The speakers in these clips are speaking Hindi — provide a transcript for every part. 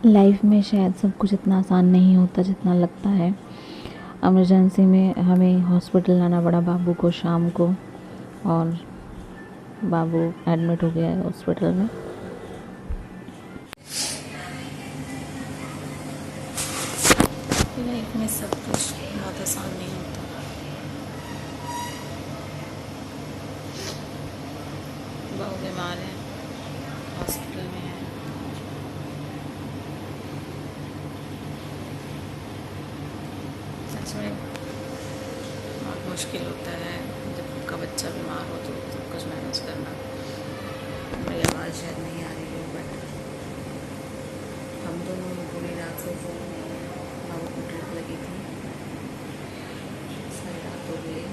लाइफ में शायद सब कुछ इतना आसान नहीं होता जितना लगता है। इमरजेंसी में हमें हॉस्पिटल लाना पड़ा बाबू को शाम को, और बाबू एडमिट हो गया है हॉस्पिटल में। लाइफ में सब कुछ बहुत आसान नहीं होता। बहुत बीमार है, हॉस्पिटल में है। सच में बहुत मुश्किल होता है जब आपका बच्चा बीमार हो तो सब कुछ मैनेज करना। मेरी आवाज़ शायद नहीं आ रही है, बट हम दोनों पूरी रात से बाबू को ड्रिप लगी थी, सारी रात हो गई।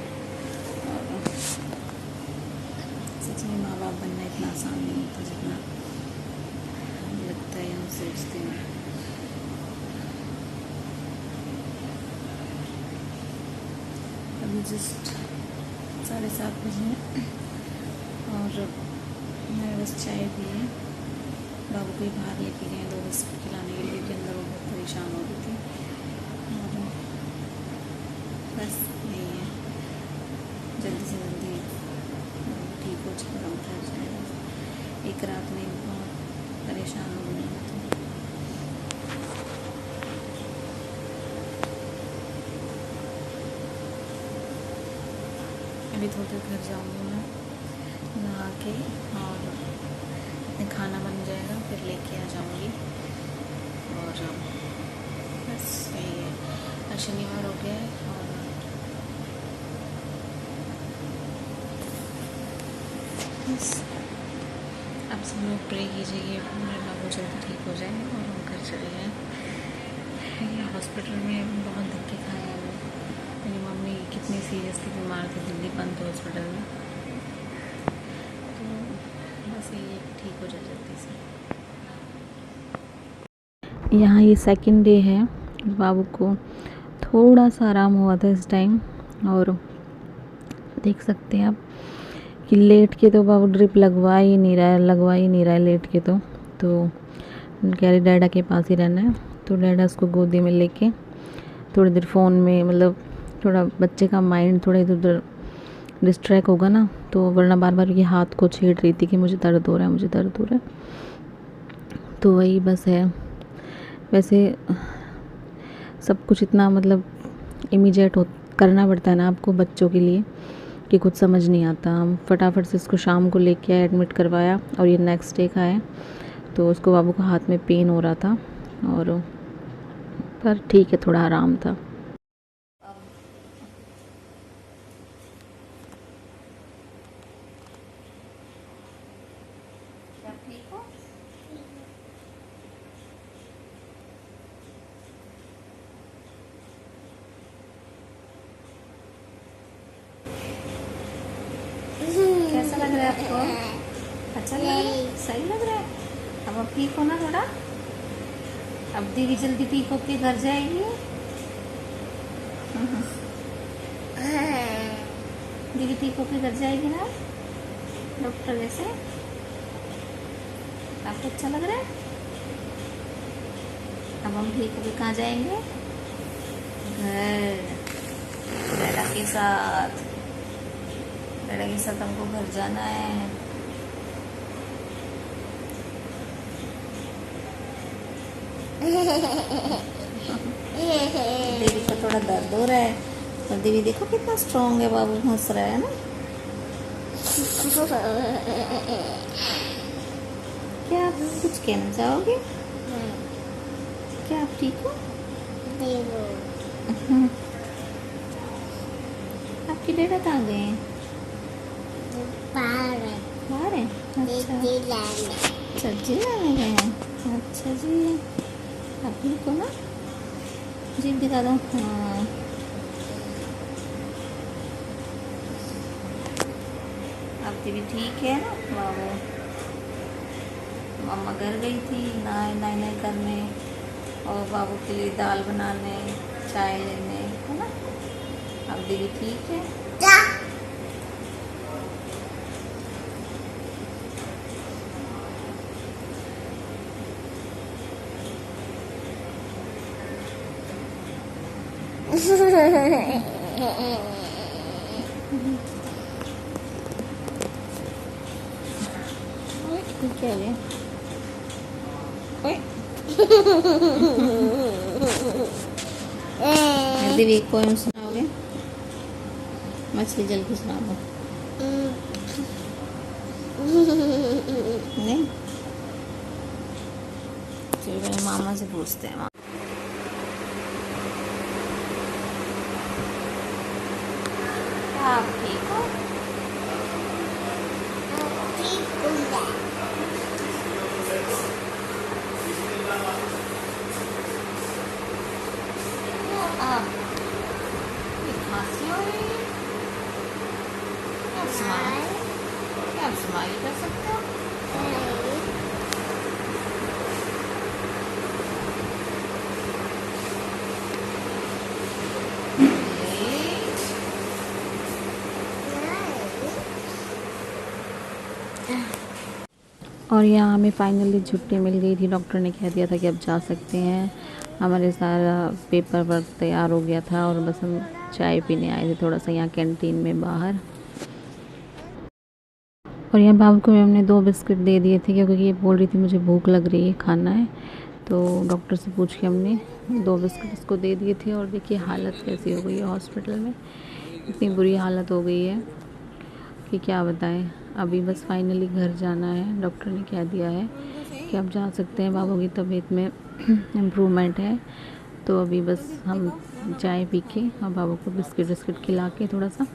और सच में माँ बाप बनना इतना आसान नहीं होता जितना लगता है, हम सोचते हैं। अभी जस्ट 7:30 बजे हैं और मैंने बस चाय पी है। बाबू को ही बाहर लेके गए 2 बिस्कुट खिलाने के लिए, कि अंदर वो बहुत परेशान हो रही थी। और बस यही है, जल्दी से जल्दी ठीक हो जाए, हम घर जाए। एक रात में बहुत परेशान हो गई थी। अभी थोड़ी देर घर जाऊँगी मैं, नहा के, और खाना बन जाएगा, फिर लेके आ जाऊँगी। और बस यही है, आज शनिवार हो गया है। और बस आप सब लोग प्रे कीजिए कि मेरा बाबू जल्दी ठीक हो जाए और हम घर चले जाएँ। ये हॉस्पिटल में बहुत धक्के खाए हैं लोग। मेरी मम्मी कितनी सीरियसली बीमार थी दिल्ली पंत हॉस्पिटल में, तो बस ये ठीक हो जाए जल्दी से। यहाँ ये सेकंड डे है, बाबू को थोड़ा सा आराम हुआ था इस टाइम। और देख सकते हैं आप कि लेट के तो बाबू ड्रिप लगवा ही नहीं रहा है लेट के। तो कह रही डैडा के पास ही रहना है, तो डैडा उसको गोदी में लेके थोड़ी देर फ़ोन में, मतलब थोड़ा बच्चे का माइंड थोड़ा इधर उधर डिस्ट्रैक्ट होगा ना, तो वरना बार बार ये हाथ को छेड़ रही थी कि मुझे दर्द हो रहा है, मुझे दर्द हो रहा है। तो वही बस है। वैसे सब कुछ इतना मतलब इमीडिएट करना पड़ता है ना आपको बच्चों के लिए, कि कुछ समझ नहीं आता। हम फटाफट से इसको शाम को लेके आए, एडमिट करवाया, और ये नेक्स्ट डे का है। तो उसको बाबू को हाथ में पेन हो रहा था, और पर ठीक है, थोड़ा आराम था। ठीक हो? कैसा लग रहा है आपको? अच्छा लग रहा है? सही लग रहा है? अब आप ठीक हो ना थोड़ा? अब दीदी जल्दी ठीक होके घर जाएगी। दीदी ठीक होके घर जाएगी ना डॉक्टर जैसे? आपको अच्छा लग रहा है? अब हम ठीक होके कहाँ जाएंगे? घर, डैडा के साथ। डैडा के साथ हमको घर जाना है। दीदी को थोड़ा दर्द हो रहा है, और दीदी देखो कितना स्ट्रांग है, बाबू हंस रहा है ना। क्या आप कुछ कहना चाहोगे? क्या आप ठीक हो? आपके डैडा कहाँ गए हैं? बाहर है? अच्छा, सब्जी लाने गए हैं। अच्छा जी, आप ठीक हो ना? जी दिखा दो। हाँ, अब दीदी ठीक है ना बाबू? मम्मा घर गई थी नहाने करने, और बाबू के लिए दाल बनाने, चाय लेने, है ना? अब दीदी ठीक है। क्या है? दीदी एक पोएम सुनाओगे? मछली जल के सुना दो। नहीं, चलिए पहले मामा से पूछते हैं। आप ठीक हो? खांसी हो रही है? क्या स्माइल कर सकते हो? और यहाँ हमें फाइनली छुट्टी मिल गई थी। डॉक्टर ने कह दिया था कि अब जा सकते हैं। हमारे सारा पेपर वर्क तैयार हो गया था और बस हम चाय पीने आए थे थोड़ा सा यहाँ कैंटीन में बाहर। और यहाँ बाबू को हमने 2 बिस्किट दे दिए थे क्योंकि ये बोल रही थी मुझे भूख लग रही है, खाना है। तो डॉक्टर से पूछ के हमने 2 बिस्किट इसको दे दिए थे। और देखिए हालत कैसी हो गई है हॉस्पिटल में, इतनी बुरी हालत हो गई है कि क्या बताएं। अभी बस फाइनली घर जाना है। डॉक्टर ने कह दिया है कि अब जा सकते हैं, बाबू की तबीयत में इम्प्रूवमेंट है। तो अभी बस हम चाय पी के और बाबू को बिस्किट खिला के थोड़ा सा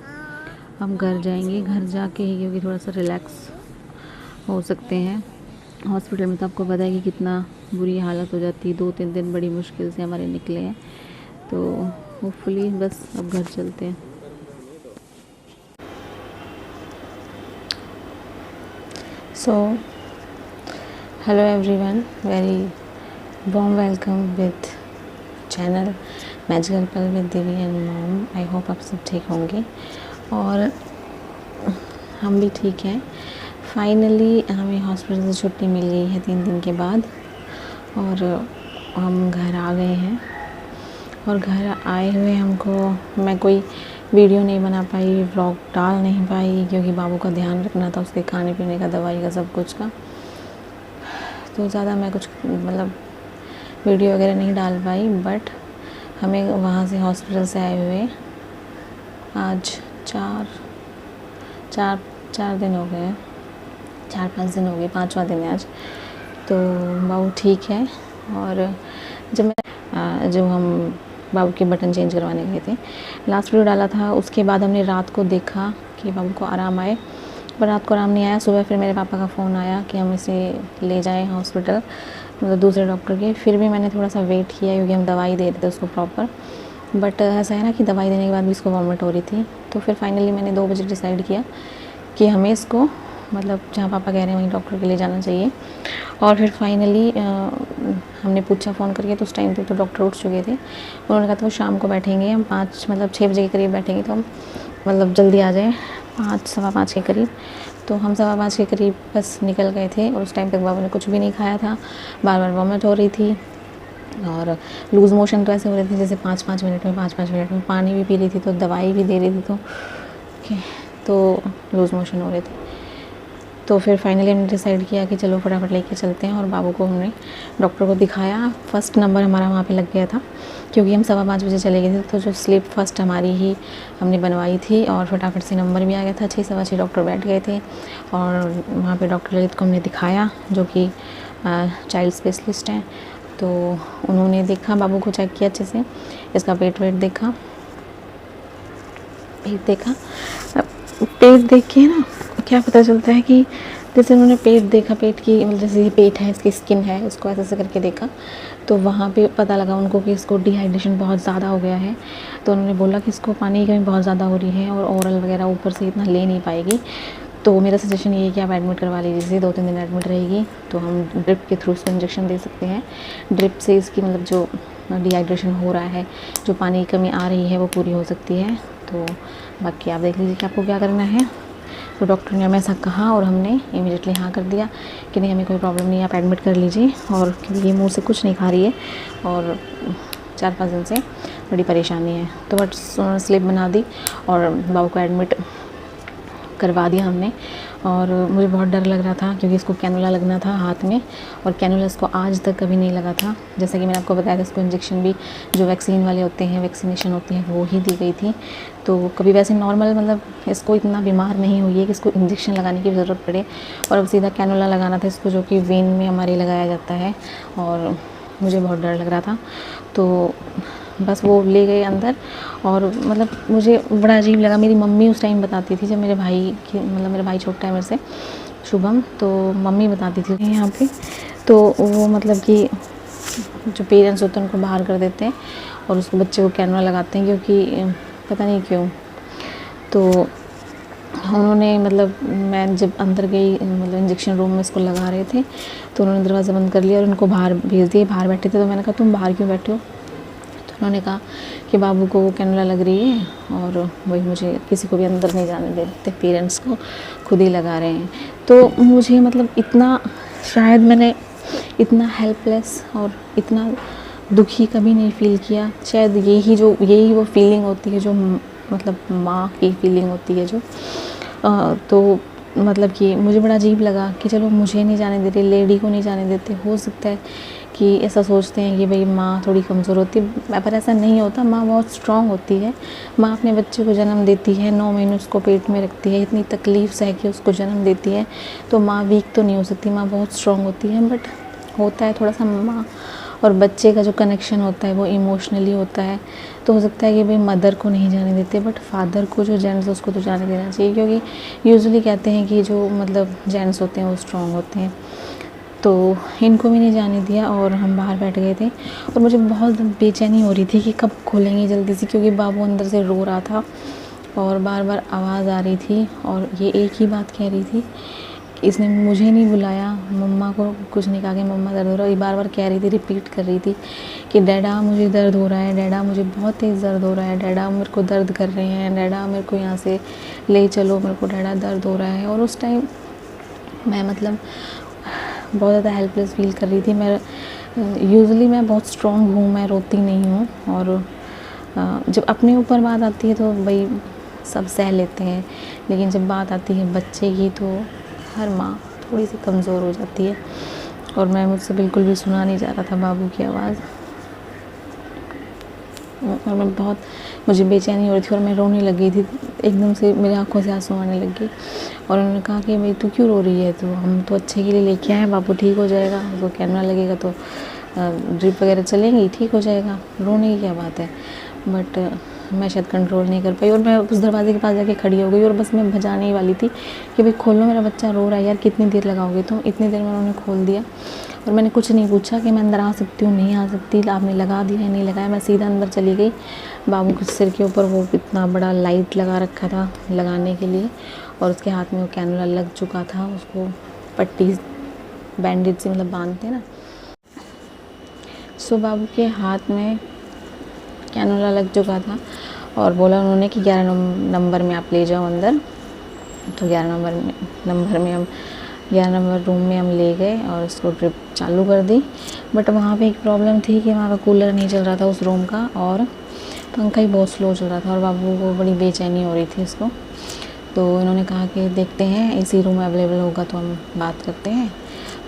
हम घर जाएंगे। घर जाके ही क्योंकि थोड़ा सा रिलैक्स हो सकते हैं। हॉस्पिटल में तो आपको पता है कि कितना बुरी हालत हो जाती है। 2-3 दिन बड़ी मुश्किल से हमारे निकले हैं। तो होपफुली बस अब घर चलते हैं। So, hello everyone, very warm welcome with channel Magical Pal with Devi and Mom। I hope आप सब ठीक होंगे और हम भी ठीक हैं। फाइनली हमें हॉस्पिटल से छुट्टी मिल गई है 3 दिन के बाद और हम घर आ गए हैं। और घर आए हुए हमको मैं कोई वीडियो नहीं बना पाई, व्लॉग डाल नहीं पाई क्योंकि बाबू का ध्यान रखना था, उसके खाने पीने का, दवाई का, सब कुछ का। तो ज़्यादा मैं कुछ मतलब वीडियो वगैरह नहीं डाल पाई। बट हमें वहाँ से हॉस्पिटल से आए हुए आज 4 दिन हो गए, 4-5 दिन हो गए, 5वां दिन है आज। तो बाबू ठीक है। और जब हम बाबू के बटन चेंज करवाने गए थे, लास्ट वीडियो डाला था, उसके बाद हमने रात को देखा कि बाबू को आराम आए, पर रात को आराम नहीं आया। सुबह फिर मेरे पापा का फ़ोन आया कि हम इसे ले जाएं हॉस्पिटल, मतलब दूसरे डॉक्टर के। फिर भी मैंने थोड़ा सा वेट किया क्योंकि हम दवाई दे रहे थे उसको प्रॉपर। बट ऐसा है ना कि दवाई देने के बाद भी इसको वॉमिट हो रही थी। तो फिर फाइनली मैंने 2 बजे डिसाइड किया कि हमें इसको मतलब जहाँ पापा कह रहे हैं वहीं डॉक्टर के ले जाना चाहिए। और फिर फाइनली हमने पूछा फ़ोन करके, तो उस टाइम पे तो डॉक्टर उठ चुके थे। उन्होंने कहा था वो शाम को बैठेंगे, हम 6 बजे के करीब बैठेंगे, तो हम मतलब जल्दी आ जाएँ 5-5:15 के करीब। तो हम 5:15 के करीब बस निकल गए थे। और उस टाइम तक बाबू ने कुछ भी नहीं खाया था, बार बार वॉमिट हो रही थी और लूज़ मोशन तो ऐसे हो रहे थे जैसे 5-5 मिनट में 5-5 मिनट में। पानी भी पी रही थी तो दवाई भी दे रही थी, तो लूज़ मोशन हो रहे थे। तो फिर फाइनली हमने डिसाइड किया कि चलो फटाफट लेके चलते हैं। और बाबू को हमने डॉक्टर को दिखाया। फर्स्ट नंबर हमारा वहाँ पे लग गया था क्योंकि हम 5:15 बजे चले गए थे। तो जो स्लिप फर्स्ट हमारी ही हमने बनवाई थी और फटाफट से नंबर भी आ गया था। 6-6:15 डॉक्टर बैठ गए थे और वहाँ पे डॉक्टर ललित को हमने दिखाया, जो कि चाइल्ड स्पेशलिस्ट हैं। तो उन्होंने देखा, बाबू को चेक किया अच्छे से, इसका पेट वेट देखा। पेट देख के ना क्या पता चलता है कि जैसे उन्होंने पेट देखा, पेट की मतलब जैसे ये पेट है, इसकी स्किन है, उसको ऐसे करके देखा, तो वहाँ पे पता लगा उनको कि इसको डिहाइड्रेशन बहुत ज़्यादा हो गया है। तो उन्होंने बोला कि इसको पानी की कमी बहुत ज़्यादा हो रही है और ओरल वगैरह ऊपर से इतना ले नहीं पाएगी। तो मेरा सजेशन ये है कि आप एडमिट करवा लीजिए, 2-3 दिन एडमिट रहेगी तो हम ड्रिप के थ्रू उसको इंजेक्शन दे सकते हैं। ड्रिप से इसकी मतलब जो डिहाइड्रेशन हो रहा है, जो पानी की कमी आ रही है, वो पूरी हो सकती है। तो बाकी आप देख लीजिए कि आपको क्या करना है। तो डॉक्टर ने हमें ऐसा कहा और हमने इमीडिएटली हाँ कर दिया कि नहीं, हमें कोई प्रॉब्लम नहीं है, आप एडमिट कर लीजिए। और क्योंकि ये मुँह से कुछ नहीं खा रही है और 4-5 दिन से, बड़ी परेशानी है। तो बट स्लिप बना दी और बाबू को एडमिट करवा दिया हमने। और मुझे बहुत डर लग रहा था क्योंकि इसको कैनुला लगना था हाथ में, और कैनुला इसको आज तक कभी नहीं लगा था। जैसा कि मैंने आपको बताया था, इसको इंजेक्शन भी जो वैक्सीन वाले होते हैं, वैक्सीनेशन होती है, वो ही दी गई थी। तो कभी वैसे नॉर्मल मतलब इसको इतना बीमार नहीं हुई है कि इसको इंजेक्शन लगाने की ज़रूरत पड़े, और अब सीधा कैनुला लगाना था इसको, जो कि वेन में हमारे लगाया जाता है। और मुझे बहुत डर लग रहा था, तो बस वो ले गए अंदर। और मतलब मुझे बड़ा अजीब लगा। मेरी मम्मी उस टाइम बताती थी, जब मेरे भाई की मतलब मेरा भाई छोटा है मेरे से, शुभम, तो मम्मी बताती थी यहाँ पे। तो वो मतलब कि जो पेरेंट्स होते हैं उनको बाहर कर देते हैं और उसको बच्चे को कैनुला लगाते हैं, क्योंकि पता नहीं क्यों। तो उन्होंने मतलब मैं जब अंदर गई मतलब इंजेक्शन रूम में इसको लगा रहे थे, तो उन्होंने दरवाज़ा बंद कर लिया और उनको बाहर भेज दिए। बाहर बैठे थे तो मैंने कहा तुम बाहर क्यों बैठे हो? तो उन्होंने कहा कि बाबू को कैनुला लग रही है और वही मुझे किसी को भी अंदर नहीं जाने देते, पेरेंट्स को खुद ही लगा रहे हैं। तो मुझे मतलब इतना, शायद मैंने इतना हेल्पलेस और इतना दुखी कभी नहीं फ़ील किया। शायद यही वो फीलिंग होती है जो मतलब माँ की फीलिंग होती है जो तो मतलब कि मुझे बड़ा अजीब लगा कि चलो मुझे नहीं जाने दे रहे, लेडी को नहीं जाने देते। हो सकता है कि ऐसा सोचते हैं कि भाई माँ थोड़ी कमज़ोर होती है, पर ऐसा नहीं होता। माँ बहुत स्ट्रॉन्ग होती है। माँ अपने बच्चे को जन्म देती है, 9 महीने उसको पेट में रखती है, इतनी तकलीफ़ सह के उसको जन्म देती है, तो माँ वीक तो नहीं हो सकती, माँ बहुत स्ट्रॉन्ग होती है। बट होता है थोड़ा सा माँ और बच्चे का जो कनेक्शन होता है वो इमोशनली होता है। तो हो सकता है कि भाई मदर को नहीं जाने देते, बट फादर को जो जेंट्स उसको तो जाने देना चाहिए, क्योंकि यूजुअली कहते हैं कि जो मतलब जेंट्स होते हैं वो स्ट्रॉन्ग होते हैं। तो इनको भी नहीं जाने दिया और हम बाहर बैठ गए थे। और मुझे बहुत बेचैनी हो रही थी कि कब खोलेंगे जल्दी से, क्योंकि बाबू अंदर से रो रहा था और बार बार आवाज़ आ रही थी और ये एक ही बात कह रही थी कि इसने मुझे नहीं बुलाया, मम्मा को कुछ नहीं कहा कि मम्मा दर्द हो रहा है। ये बार बार कह रही थी, रिपीट कर रही थी कि डैडा मुझे दर्द हो रहा है, डैडा मुझे बहुत तेज़ दर्द हो रहा है, डैडा मेरे को दर्द कर रहे हैं, डैडा मेरे को यहाँ से ले चलो, मेरे को डैडा दर्द हो रहा है। और उस टाइम मैं मतलब बहुत ज़्यादा हेल्पलेस फील कर रही थी। मैं यूजुअली मैं बहुत स्ट्रॉन्ग हूँ, मैं रोती नहीं हूँ। और जब अपने ऊपर बात आती है तो भाई सब सह लेते हैं, लेकिन जब बात आती है बच्चे की तो हर माँ थोड़ी सी कमज़ोर हो जाती है। और मुझसे बिल्कुल भी सुना नहीं जा रहा था बाबू की आवाज़, और मुझे बेचैनी हो रही थी और मैं रोने लगी थी। एकदम से मेरी आंखों से आंसू आने लग गए। और उन्होंने कहा कि भाई तू क्यों रो रही है, तो हम तो अच्छे के लिए लेके आए हैं, बाबू ठीक हो जाएगा, उसको कैमरा लगेगा तो ड्रिप वगैरह चलेंगी, ठीक हो जाएगा, रोने की क्या बात है। बट मैं शायद कंट्रोल नहीं कर पाई और मैं उस दरवाजे के पास जाके खड़ी हो गई और बस मैं भजाने ही वाली थी कि भाई खोलो, मेरा बच्चा रो रहा है यार, कितनी देर लगाओगे तुम। इतनी देर में उन्होंने खोल दिया और मैंने कुछ नहीं पूछा कि मैं अंदर आ सकती हूँ, नहीं आ सकती, आपने लगा दिया है, नहीं लगाया। मैं सीधा अंदर चली गई। बाबू के सिर के ऊपर वो इतना बड़ा लाइट लगा रखा था लगाने के लिए, और उसके हाथ में वो कैनुला लग चुका था। उसको पट्टी बैंडेज से मतलब बांधते ना, सो बाबू के हाथ में कैनुला लग चुका था और बोला उन्होंने कि 11 नंबर में आप ले जाओ अंदर। तो 11 नंबर में हम 11 नंबर रूम में हम ले गए और उसको ड्रिप चालू कर दी। बट वहाँ पे एक प्रॉब्लम थी कि वहाँ का कूलर नहीं चल रहा था उस रूम का, और पंखा ही बहुत स्लो चल रहा था और बाबू को बड़ी बेचैनी हो रही थी इसको। तो इन्होंने कहा कि देखते हैं एसी रूम अवेलेबल होगा तो हम बात करते हैं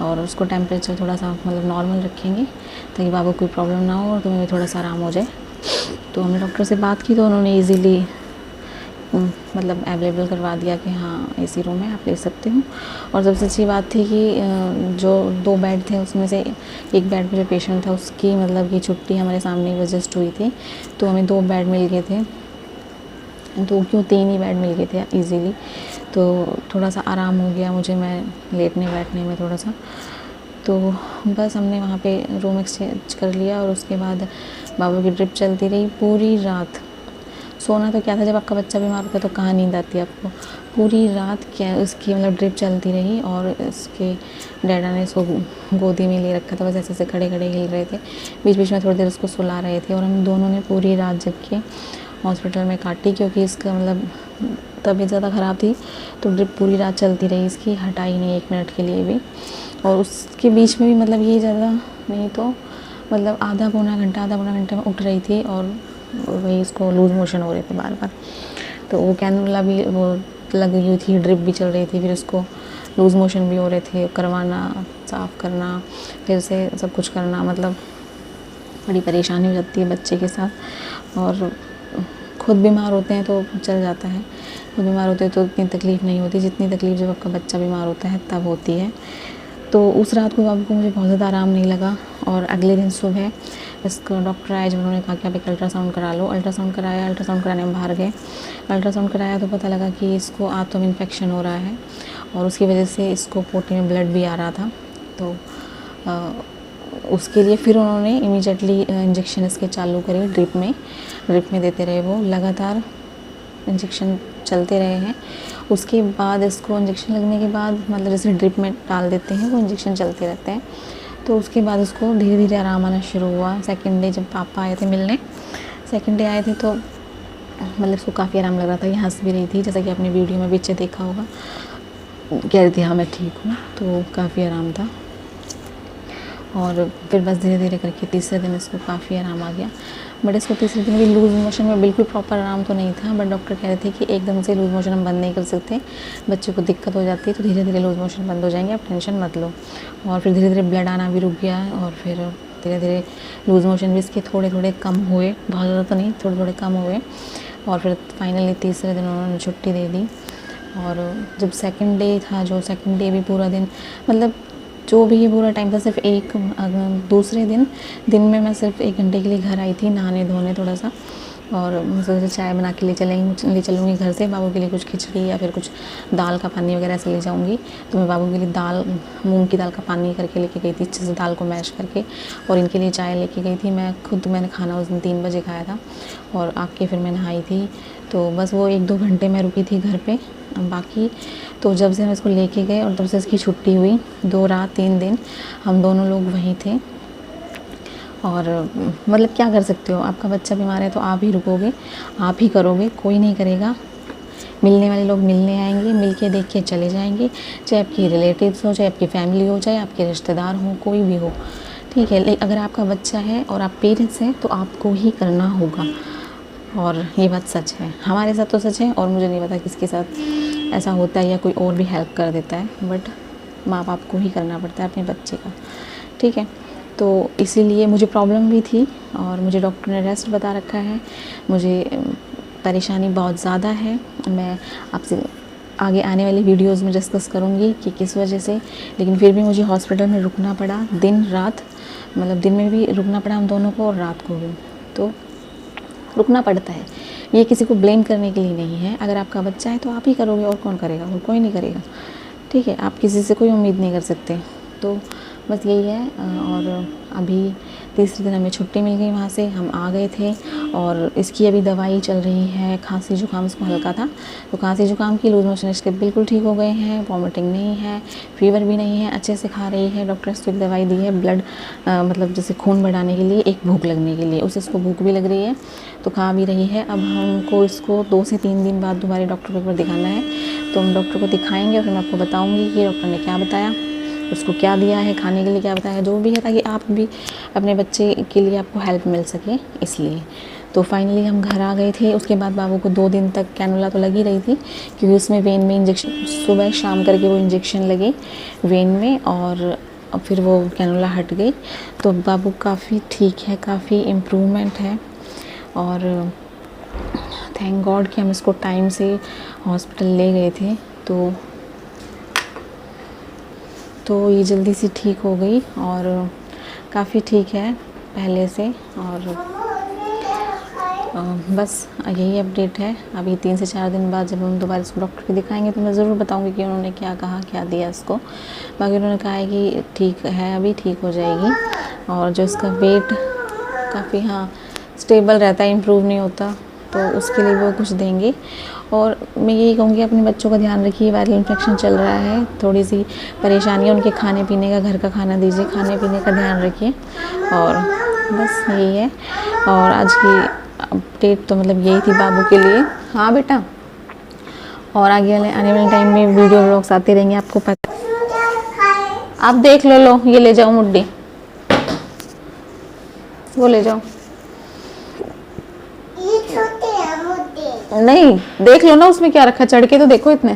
और उसको टेम्परेचर थोड़ा सा मतलब नॉर्मल रखेंगे ताकि बाबू को कोई प्रॉब्लम ना हो और तुम्हें भी थोड़ा सा आराम हो जाए। तो हमने डॉक्टर से बात की तो उन्होंने इजीली मतलब अवेलेबल करवा दिया कि हाँ एसी रूम है, आप ले सकते हो। और सबसे अच्छी बात थी कि जो 2 बेड थे उसमें से एक बेड पे जो पेशेंट था उसकी मतलब कि छुट्टी हमारे सामने एडजस्ट हुई थी, तो हमें 2 बेड मिल गए थे, 3 ही बेड मिल गए थे इजीली। तो थोड़ा सा आराम हो गया मुझे, मैं लेटने बैठने में थोड़ा सा। तो बस हमने वहाँ पे रूम एक्सचेंज कर लिया और उसके बाद बाबू की ड्रिप चलती रही पूरी रात। सोना तो क्या था, जब आपका बच्चा बीमार होता है तो कहाँ नींद आती है आपको। पूरी रात क्या उसकी मतलब ड्रिप चलती रही और इसके डैडा ने इसको गोदी में ले रखा था, बस ऐसे ऐसे खड़े खड़े हिल रहे थे, बीच बीच में थोड़ी देर उसको सुला रहे थे। और हम दोनों ने पूरी रात जग के हॉस्पिटल में काटी, क्योंकि इसका मतलब तबीयत ज़्यादा ख़राब थी। तो ड्रिप पूरी रात चलती रही इसकी, हटाई नहीं 1 मिनट के लिए भी। और उसके बीच में भी मतलब ये ज़्यादा नहीं तो मतलब आधा पौना घंटा में उठ रही थी और वही इसको लूज़ मोशन हो रहे थे बार बार, तो वो कैनुला भी वो लगी हुई थी, ड्रिप भी चल रही थी, फिर उसको लूज़ मोशन भी हो रहे थे, करवाना, साफ़ करना, फिर से सब कुछ करना, मतलब बड़ी परेशानी हो जाती है बच्चे के साथ। और खुद बीमार होते हैं तो चल जाता है, खुद बीमार होते हैं तो इतनी तकलीफ़ नहीं होती जितनी तकलीफ़ जब आपका बच्चा बीमार होता है तब होती है। तो उस रात को बाबू को मुझे बहुत ज़्यादा आराम नहीं लगा, और अगले दिन सुबह इसको डॉक्टर आए, जब उन्होंने कहा कि आप एक अल्ट्रासाउंड करा लो। अल्ट्रासाउंड कराया, अल्ट्रासाउंड कराने में बाहर गए, अल्ट्रासाउंड कराया तो पता लगा कि इसको आंतों में इन्फेक्शन हो रहा है, और उसकी वजह से इसको पोटी में ब्लड भी आ रहा था। तो उसके लिए फिर उन्होंने इमीडिएटली इंजेक्शन इसके चालू करे, ड्रिप में देते रहे, वो लगातार इंजेक्शन चलते रहे हैं। उसके बाद इसको इंजेक्शन लगने के बाद, मतलब जैसे ड्रिप में डाल देते हैं वो इंजेक्शन चलते रहते हैं, तो उसके बाद उसको धीरे धीरे आराम आना शुरू हुआ। सेकंड डे जब पापा आए थे मिलने, सेकंड डे आए थे तो मतलब इसको काफ़ी आराम लग रहा था, ये हंस भी रही थी, जैसा कि आपने वीडियो में पीछे देखा होगा, कह रही थी हाँ मैं ठीक हूँ, तो काफ़ी आराम था। और फिर बस धीरे धीरे करके तीसरे दिन इसको काफ़ी आराम आ गया। बट इसको तीसरे दिन भी लूज़ मोशन में बिल्कुल प्रॉपर आराम तो नहीं था, बट डॉक्टर कह रहे थे कि एकदम से लूज़ मोशन हम बंद नहीं कर सकते, बच्चे को दिक्कत हो जाती है, तो धीरे धीरे लूज़ मोशन बंद हो जाएंगे, आप टेंशन मत लो। और फिर धीरे धीरे ब्लड आना भी रुक गया, और फिर धीरे धीरे लूज़ मोशन भी इसके थोड़े थोड़े कम हुए, बहुत ज़्यादा तो नहीं, थोड़े थोड़े कम हुए। और फिर फाइनली तीसरे दिन उन्होंने छुट्टी दे दी। और जब सेकंड डे था, जो सेकंड डे भी पूरा दिन, मतलब जो भी ये पूरा टाइम था, सिर्फ दूसरे दिन में मैं सिर्फ 1 घंटे के लिए घर आई थी नहाने धोने थोड़ा सा, और मैं सोचा चाय बना के ले चलूँगी घर से, बाबू के लिए कुछ खिचड़ी या फिर कुछ दाल का पानी वगैरह से ले जाऊँगी। तो मैं बाबू के लिए मूंग की दाल का पानी करके लेके गई थी, अच्छे से दाल को मैश करके, और इनके लिए चाय लेके गई थी। मैंने खाना उस दिन 3 बजे खाया था, और आके फिर मैं नहाई थी। तो बस वो 1-2 घंटे मैं रुकी थी घर पे। बाकी तो जब से हम इसको लेके गए और तब से इसकी छुट्टी हुई, 2 रात 3 दिन हम दोनों लोग वहीं थे। और मतलब क्या कर सकते हो, आपका बच्चा बीमार है तो आप ही रुकोगे, आप ही करोगे, कोई नहीं करेगा। मिलने वाले लोग मिलने आएंगे, मिल के देख के चले जाएंगे, चाहे आपकी रिलेटिव्स हो, चाहे आपकी फैमिली हो, चाहे आपके रिश्तेदार हो, कोई भी हो, ठीक है। लेकिन अगर आपका बच्चा है और आप पेरेंट्स हैं तो आपको ही करना होगा, और ये बात सच है, हमारे साथ तो सच है, और मुझे नहीं पता किसके साथ ऐसा होता है या कोई और भी हेल्प कर देता है, बट माँ बाप को ही करना पड़ता है अपने बच्चे का, ठीक है। तो इसीलिए मुझे प्रॉब्लम भी थी, और मुझे डॉक्टर ने रेस्ट बता रखा है, मुझे परेशानी बहुत ज़्यादा है। मैं आपसे आगे आने वाली वीडियोज़ में डिस्कस करूँगी कि किस वजह से, लेकिन फिर भी मुझे हॉस्पिटल में रुकना पड़ा दिन रात, मतलब दिन में भी रुकना पड़ा हम दोनों को और रात को भी, तो रुकना पड़ता है। ये किसी को ब्लेम करने के लिए नहीं है, अगर आपका बच्चा है तो आप ही करोगे, और कौन करेगा, और कोई नहीं करेगा, ठीक है। आप किसी से कोई उम्मीद नहीं कर सकते, तो बस यही है। और अभी तीसरे दिन हमें छुट्टी मिल गई वहाँ से, हम आ गए थे, और इसकी अभी दवाई चल रही है, खांसी जुकाम इसको हल्का था, तो खांसी जुकाम की लूज़ मोशन इसके बिल्कुल ठीक हो गए हैं, वॉमिटिंग नहीं है, फीवर भी नहीं है, अच्छे से खा रही है। डॉक्टर इसको एक दवाई दी है ब्लड मतलब जैसे खून बढ़ाने के लिए, एक भूख लगने के लिए, उससे इसको भूख भी लग रही है, तो खा भी रही है। अब हमको इसको 2 से 3 दिन बाद दोबारा डॉक्टर को एक बार दिखाना है, तो हम डॉक्टर को दिखाएंगे, और फिर मैं आपको बताऊँगी कि डॉक्टर ने क्या बताया, उसको क्या दिया है खाने के लिए, क्या बताया, जो भी है, ताकि आप भी अपने बच्चे के लिए आपको हेल्प मिल सके, इसलिए। तो फाइनली हम घर आ गए थे। उसके बाद बाबू को 2 दिन तक कैनुला तो लगी रही थी, क्योंकि उसमें वेन में इंजेक्शन सुबह शाम करके वो इंजेक्शन लगे वेन में, और फिर वो कैनुला हट गई। तो बाबू काफ़ी ठीक है, काफ़ी इम्प्रूवमेंट है, और थैंक गॉड कि हम इसको टाइम से हॉस्पिटल ले गए थे, तो ये जल्दी से ठीक हो गई, और काफ़ी ठीक है पहले से। और बस यही अपडेट है। अभी 3 से 4 दिन बाद जब हम दोबारा इसको डॉक्टर को दिखाएंगे तो मैं ज़रूर बताऊंगी कि उन्होंने क्या कहा, क्या दिया इसको। बाकी उन्होंने कहा है कि ठीक है, अभी ठीक हो जाएगी, और जो इसका वेट काफ़ी स्टेबल रहता है, इम्प्रूव नहीं होता, तो उसके लिए वो कुछ देंगे। और मैं यही कहूँगी अपने बच्चों का ध्यान रखिए, वायरल इन्फेक्शन चल रहा है, थोड़ी सी परेशानी है, उनके खाने पीने का, घर का खाना दीजिए, खाने पीने का ध्यान रखिए, और बस यही है। और आज की अपडेट तो मतलब यही थी बाबू के लिए। हाँ बेटा, और आने वाले टाइम में वीडियो व्लॉग्स आते रहेंगे, आपको पता, आप देख लो, ये ले जाओ मुड्डी, वो ले जाओ। नहीं देख लो ना उसमें क्या रखा, चढ़ के तो देखो इतने।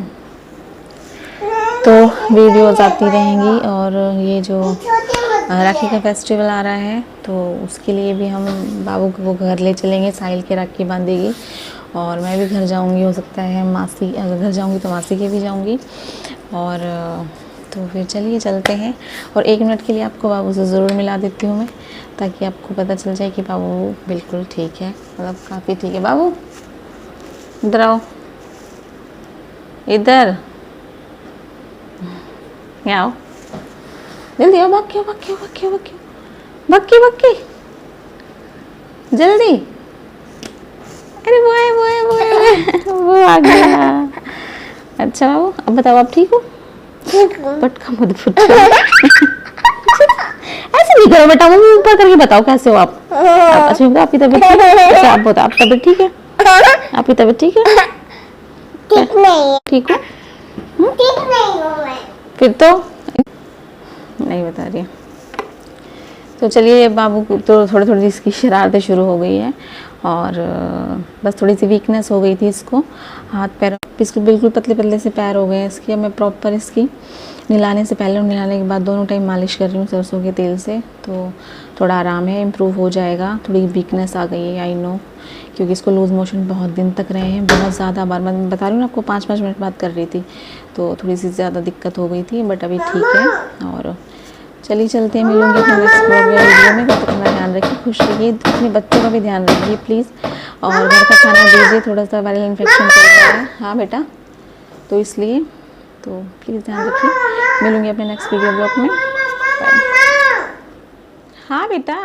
तो वीडियोस आती रहेंगी और ये जो राखी का फेस्टिवल आ रहा है तो उसके लिए भी हम बाबू को घर ले चलेंगे, साहिल के राखी बांधेगी और मैं भी घर जाऊंगी, हो सकता है मासी, अगर घर जाऊंगी तो मासी के भी जाऊंगी। और तो फिर चलिए चलते हैं। और 1 मिनट के लिए आपको बाबू से ज़रूर मिला देती हूँ मैं, ताकि आपको पता चल जाए कि बाबू बिल्कुल ठीक है, मतलब काफ़ी ठीक है। बाबू इधर आओ, इधर आओ, जल्दी आओ, भाग के भाग के भाग के भाग के भाग के भाग के जल्दी। अरे वो है वो है वो है वो आ गया। अच्छा बाबू अब बताओ आप ठीक हो? पटका मत फुटो। ऐसे नहीं करो बेटा, मुंह ऊपर करके बताओ कैसे हो आप? अच्छा आपकी तबीयत ठीक है? अच्छा आप बताओ, आप तबीयत ठीक है? आपकी तबीयत ठीक है? ठीक नहीं, ठीक हो? ठीक नहीं हूँ मैं। फिर तो नहीं बता रही। तो चलिए बाबू को तो थोड़ी थोड़ी इसकी शरारतें शुरू हो गई है और बस थोड़ी सी वीकनेस हो गई थी इसको, हाथ पैर इसको बिल्कुल पतले पतले से पैर हो गए इसके। मैं प्रॉपर इसकी नहलाने से पहले और नहलाने के बाद दोनों टाइम मालिश कर रही हूँ सरसों के तेल से, तो थोड़ा आराम है, इम्प्रूव हो जाएगा। थोड़ी वीकनेस आ गई है आई नो, क्योंकि इसको लूज़ मोशन बहुत दिन तक रहे हैं, बहुत ज़्यादा बार मैं बता रही हूँ ना आपको, 5-5 मिनट बाद कर रही थी, तो थोड़ी सी ज़्यादा दिक्कत हो गई थी, बट अभी ठीक है। और चलिए चलते हैं, मिलूंगी अपने नेक्स्ट ब्लॉग या वीडियो में। तब तक अपना ध्यान रखिए, खुश रहिए, अपने बच्चों का भी ध्यान रखिए प्लीज़, और घर का खाना दीजिए, थोड़ा सा वायरल इन्फेक्शन चल रहा है। हाँ बेटा, तो इसलिए तो प्लीज़ ध्यान रखिए, मिलूंगी अपने नेक्स्ट वीडियो ब्लॉग में। हाँ बेटा।